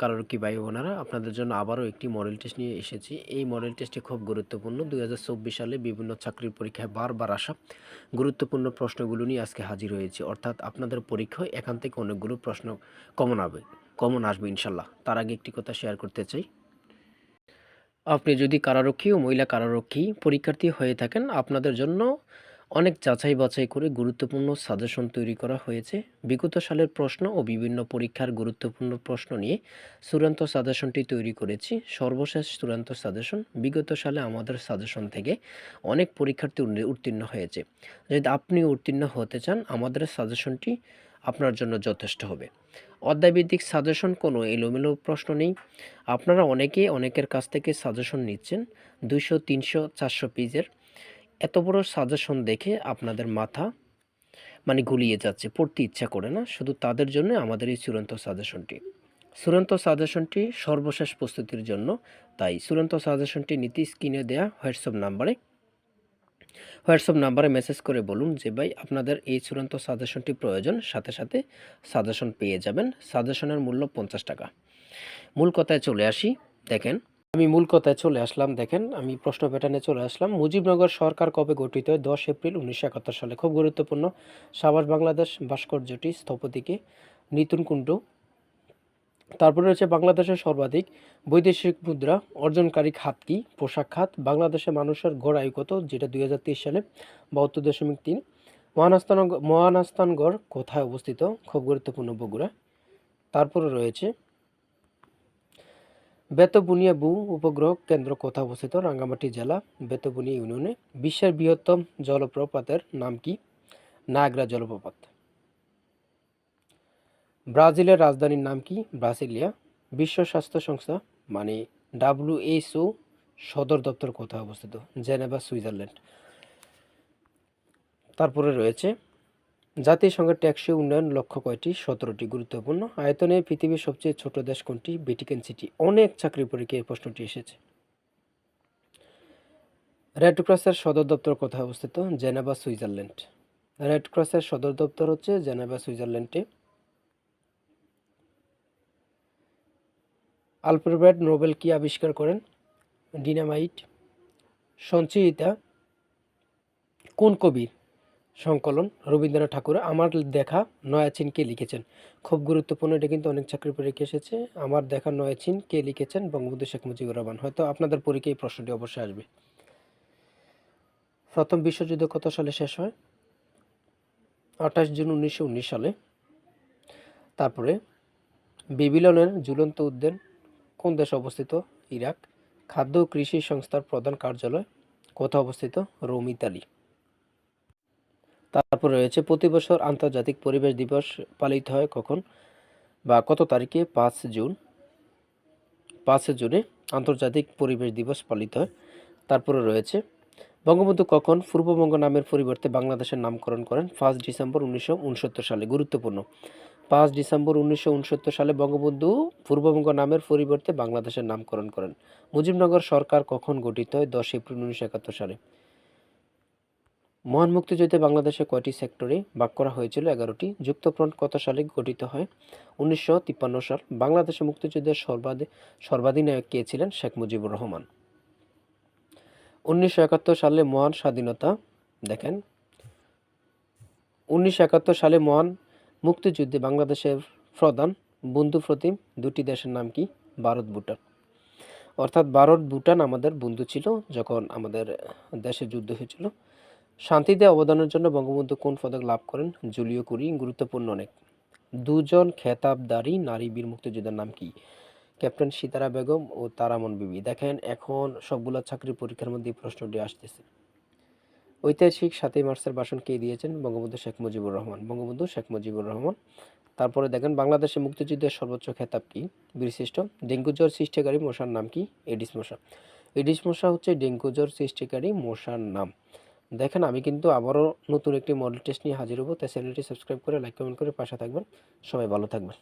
কারারক্ষী ভাই বোনেরা, আপনাদের জন্য আবারও একটি মডেল টেস্ট নিয়ে এসেছি। এই মডেল টেস্টটি খুব গুরুত্বপূর্ণ। 2024 সালে বিভিন্ন চাকরির পরীক্ষায় বারবার আসা গুরুত্বপূর্ণ প্রশ্নগুলো নিয়ে আজকে হাজির হয়েছি। অর্থাৎ আপনাদের পরীক্ষায় এখান থেকে অনেকগুলো প্রশ্ন কমন আসবে ইনশাল্লাহ। তার আগে একটি কথা শেয়ার করতে চাই। আপনি যদি কারারক্ষী ও মহিলা কারারক্ষী পরীক্ষার্থী হয়ে থাকেন, আপনাদের জন্য অনেক যাচাই বাছাই করে গুরুত্বপূর্ণ সাজেশন তৈরি করা হয়েছে। বিগত সালের প্রশ্ন ও বিভিন্ন পরীক্ষার গুরুত্বপূর্ণ প্রশ্ন নিয়ে চূড়ান্ত সাজেশনটি তৈরি করেছি। সর্বশেষ চূড়ান্ত সাজেশন। বিগত সালে আমাদের সাজেশন থেকে অনেক পরীক্ষার্থী উত্তীর্ণ হয়েছে। যদি আপনি উত্তীর্ণ হতে চান, আমাদের সাজেশনটি আপনার জন্য যথেষ্ট হবে। অধ্যায়ভিত্তিক সাজেশন, কোনো এলোমেলো প্রশ্ন নেই। আপনারা অনেকের কাছ থেকে সাজেশন নিচ্ছেন 200, 300, 400 পেজের। এত বড় সাজেশন দেখে আপনাদের মাথা গুলিয়ে যাচ্ছে, পড়তে ইচ্ছা করে না। শুধু তাদের জন্য আমাদের এই চূড়ান্ত সাজেশনটি সর্বশেষ প্রস্তুতির জন্য। তাই চূড়ান্ত সাজেশনটি নিতে স্ক্রিনে দেয়া হোয়াটসঅ্যাপ নাম্বারে মেসেজ করে বলুন যে ভাই আপনাদের এই চূড়ান্ত সাজেশনটি প্রয়োজন। সাথে সাথে সাজেশন পেয়ে যাবেন। সাজেশনের মূল্য 50 টাকা। মূল কথায় চলে আসি। দেখেন, আমি প্রশ্ন প্যাটার্নে চলে আসলাম। মুজিবনগর সরকার কবে গঠিত হয়? 10 এপ্রিল 1971 সালে। খুব গুরুত্বপূর্ণ। সাভার বাংলাদেশ ভাস্কর্যটি স্থপতিকে নিতুন কুণ্ডু। তারপরে রয়েছে বাংলাদেশের সর্বাধিক বৈদেশিক মুদ্রা অর্জনকারী খাত কি? পোশাক খাত। বাংলাদেশের মানুষের গড় আয়ু কত? যেটা 2023 সালে 72.3। মহাস্থানগড় কোথায় অবস্থিত? খুব গুরুত্বপূর্ণ, বগুড়া। তারপরে রয়েছে বেতবুনিয়া ভূ উপগ্রহ কেন্দ্র কোথায় অবস্থিত? রাঙ্গামাটি জেলা, বেতবুনিয়া ইউনিয়নে। বিশ্বের বৃহত্তম জলপ্রপাতের নাম কি? নায়াগ্রা জলপ্রপাত। ব্রাজিলের রাজধানীর নাম কি? ব্রাসিলিয়া। বিশ্ব স্বাস্থ্য সংস্থা WHO সদর দপ্তর কোথায় অবস্থিত? Geneva, Switzerland. তারপরে রয়েছে জাতিসংঘের টেকসই উন্নয়ন লক্ষ্য কয়টি? 17টি। গুরুত্বপূর্ণ। আয়তনে পৃথিবীর সবচেয়ে ছোট দেশ কোনটি? Vatican city. অনেক চাকরি পরীক্ষায় এই প্রশ্নটি এসেছে। রেড ক্রসের সদর দপ্তর কোথায় অবস্থিত? Geneva, Switzerland. রেড ক্রসের সদর দপ্তর হচ্ছে জেনেভা, সুইজারল্যান্ডে। আলফ্রেড নোবেল কি আবিষ্কার করেন? ডিনামাইট। সঞ্চয়িতা কোন কবির সংকলন? রবীন্দ্রনাথ ঠাকুর। আমার দেখা নয়াচিন কে লিখেছেন? খুব গুরুত্বপূর্ণ, এটা কিন্তু অনেক চাকরি পরীক্ষা এসেছে। আমার দেখা নয়াচিন কে লিখেছেন? বঙ্গবন্ধু শেখ মুজিবুর রহমান। হয়তো আপনাদের পরীক্ষায় এই প্রশ্নটি অবশ্যই আসবে। প্রথম বিশ্বযুদ্ধ কত সালে শেষ হয়? 28 জুন 1919 সালে। তারপরে বেবিলনের ঝুলন্ত উদ্যান কোন দেশে অবস্থিত? ইরাক। খাদ্য ও কৃষি সংস্থার প্রধান কার্যালয় কোথায় অবস্থিত? Rome, Italy. তারপরে রয়েছে প্রতি বছর আন্তর্জাতিক পরিবেশ দিবস পালিত হয় কখন বা কত তারিখে? 5 জুন। 5 জুনে আন্তর্জাতিক পরিবেশ দিবস পালিত হয়। তারপরে রয়েছে বঙ্গবন্ধু কখন পূর্ববঙ্গ নামের পরিবর্তে বাংলাদেশের নামকরণ করেন? 5 ডিসেম্বর 1969 সালে। গুরুত্বপূর্ণ। 5 ডিসেম্বর 1969 সালে বঙ্গবন্ধু পূর্ববঙ্গ নামের পরিবর্তে বাংলাদেশের নামকরণ করেন। মুজিবনগর সরকার কখন গঠিত হয়? 10 এপ্রিল 1971 সালে। মহান মুক্তিযুদ্ধে বাংলাদেশে কয়টি সেক্টরে ভাগ করা হয়েছিল? 11টি। যুক্তফ্রন্ট কত সালে গঠিত হয়? 1953 সাল। বাংলাদেশে মুক্তিযুদ্ধের সর্বাধিনায়ক কে ছিলেন? শেখ মুজিবুর রহমান। 1971 সালে মহান স্বাধীনতা দেখেন 1971 সালে মহান মুক্তিযুদ্ধে বাংলাদেশের প্রধান বন্ধু প্রতিম দুটি দেশের নাম কি? ভারত, ভুটান। অর্থাৎ ভারত, ভুটান আমাদের বন্ধু ছিল যখন আমাদের দেশে যুদ্ধ হয়েছিল। শান্তিতে অবদানের জন্য বঙ্গবন্ধু কোন পদক লাভ করেন? জুলিও কুরি। গুরুত্বপূর্ণ অনেক। দুজন খেতাবধারী নারী বীর মুক্তিযোদ্ধার নাম কি? ক্যাপ্টেন সিতারা বেগম ও তারামন বিবি। দেখেন, এখন সবগুলা চাকরি পরীক্ষার মধ্যে প্রশ্নটি আসতেছে। ঐতিহাসিক 7ই মার্চের ভাষণ কে দিয়েছেন? বঙ্গবন্ধু শেখ মুজিবুর রহমান। তারপরে দেখেন, বাংলাদেশে মুক্তিযুদ্ধের সর্বোচ্চ খেতাব কি? বীরশ্রেষ্ঠ। ডেঙ্গু জ্বর সৃষ্টিকারী মশার নাম কি? এডিস মশা। এডিস মশা হচ্ছে ডেঙ্গু জ্বর সৃষ্টিকারী মশার নাম। দেখেন, আমি কিন্তু আবারও নতুন একটি মডেল টেস্ট নিয়ে হাজির হব। তাই চ্যানেলটি সাবস্ক্রাইব করে লাইক কমেন্ট করে পাশে থাকবেন। সবাই ভালো থাকবেন।